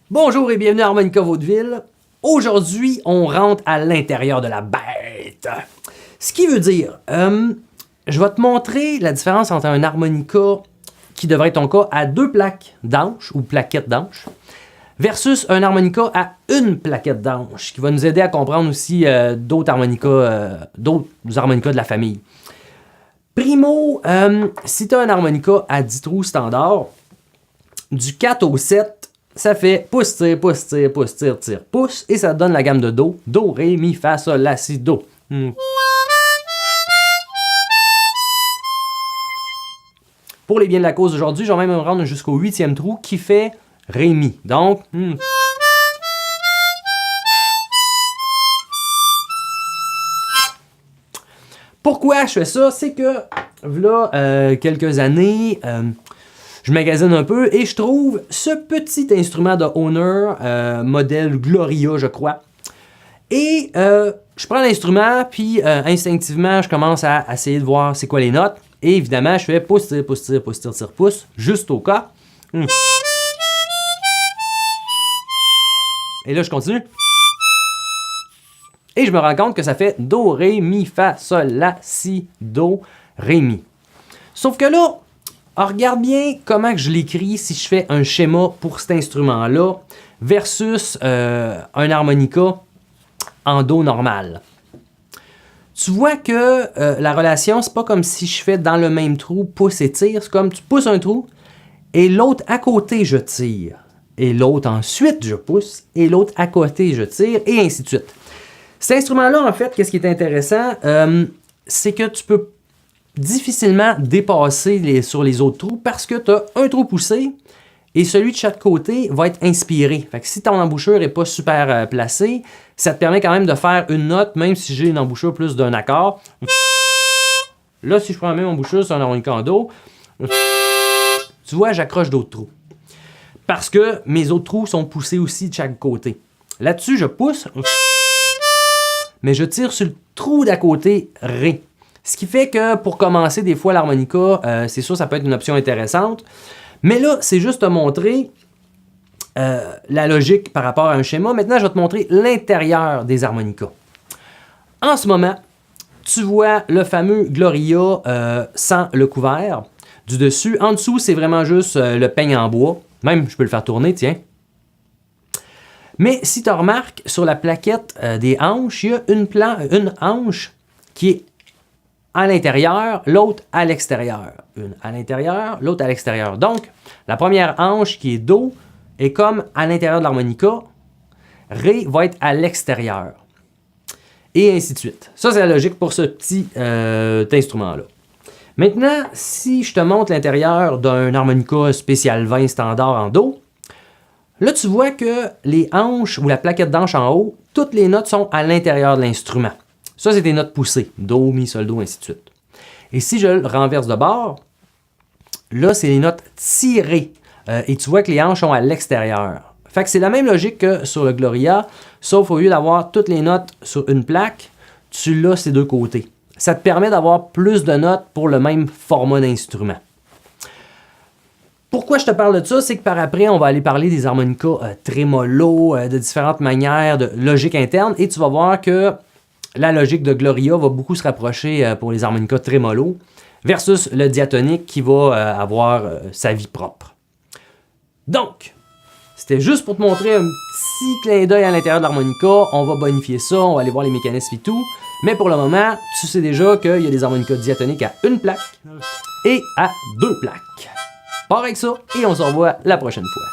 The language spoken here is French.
Bonjour et bienvenue à Harmonica Vaudeville. Aujourd'hui, on rentre à l'intérieur de la bête. Ce qui veut dire, je vais te montrer la différence entre un harmonica qui devrait être ton cas à 2 plaques d'anches ou plaquettes d'anches versus un harmonica à 1 plaquette d'anches qui va nous aider à comprendre aussi d'autres harmonicas de la famille. Primo, si tu as un harmonica à 10 trous standard, du 4 au 7, ça fait pouce, tire, pouce, tire, pouce, tire, tire, pouce, et ça te donne la gamme de Do. Do, Ré, Mi, Fa, Sol, La, Si, Do. Pour les biens de la cause aujourd'hui, je vais même me rendre jusqu'au 8e trou qui fait Ré, Mi. Donc, pourquoi je fais ça? C'est que, là, quelques années, je magasine un peu et je trouve ce petit instrument de Hohner, modèle Gloria, je crois. Et je prends l'instrument, puis instinctivement, je commence à essayer de voir c'est quoi les notes. Et évidemment, je fais pouce, tire, pouce, tire, pouce, tire, tire, pouce, juste au cas. Et là, je continue. Et je me rends compte que ça fait Do, Ré, Mi, Fa, Sol, La, Si, Do, Ré, Mi. Sauf que là, regarde bien comment que je l'écris si je fais un schéma pour cet instrument-là versus un harmonica en Do normal. Tu vois que la relation, c'est pas comme si je fais dans le même trou pouce et tire. C'est comme tu pousses un trou et l'autre à côté, je tire. Et l'autre ensuite, je pousse. Et l'autre à côté, je tire. Et ainsi de suite. Cet instrument-là, en fait, qu'est-ce qui est intéressant? C'est que tu peux difficilement dépasser sur les autres trous parce que tu as un trou poussé et celui de chaque côté va être inspiré. Fait que si ton embouchure n'est pas super placée, ça te permet quand même de faire une note, même si j'ai une embouchure plus d'un accord. Là, si je prends la même embouchure sur un harmonica en Do, tu vois, j'accroche d'autres trous. Parce que mes autres trous sont poussés aussi de chaque côté. Là-dessus, je pousse, mais je tire sur le trou d'à côté Ré. Ce qui fait que pour commencer, des fois, l'harmonica, c'est sûr, ça peut être une option intéressante. Mais là, c'est juste te montrer la logique par rapport à un schéma. Maintenant, je vais te montrer l'intérieur des harmonicas. En ce moment, tu vois le fameux Gloria sans le couvert du dessus. En dessous, c'est vraiment juste le peigne en bois. Même, je peux le faire tourner, tiens. Mais si tu remarques, sur la plaquette des hanches, il y a une hanche qui est à l'intérieur, l'autre à l'extérieur. Une à l'intérieur, l'autre à l'extérieur. Donc, la première hanche qui est Do est comme à l'intérieur de l'harmonica. Ré va être à l'extérieur. Et ainsi de suite. Ça, c'est la logique pour ce petit instrument-là. Maintenant, si je te montre l'intérieur d'un harmonica spécial 20 standard en Do, là, tu vois que les hanches ou la plaquette d'hanche en haut, toutes les notes sont à l'intérieur de l'instrument. Ça, c'est des notes poussées. Do, Mi, Sol, Do, ainsi de suite. Et si je le renverse de bord, là, c'est les notes tirées. Et tu vois que les hanches sont à l'extérieur. Fait que c'est la même logique que sur le Gloria, sauf au lieu d'avoir toutes les notes sur une plaque, tu l'as ces deux côtés. Ça te permet d'avoir plus de notes pour le même format d'instrument. Pourquoi je te parle de ça? C'est que par après, on va aller parler des harmonicas trémolo, de différentes manières, de logique interne, et tu vas voir que la logique de Gloria va beaucoup se rapprocher pour les harmonicas trémolo versus le diatonique qui va avoir sa vie propre. Donc, c'était juste pour te montrer un petit clin d'œil à l'intérieur de l'harmonica. On va bonifier ça, on va aller voir les mécanismes et tout. Mais pour le moment, tu sais déjà qu'il y a des harmonicas diatoniques à une plaque et à 2 plaques. Pars avec ça et on se revoit la prochaine fois.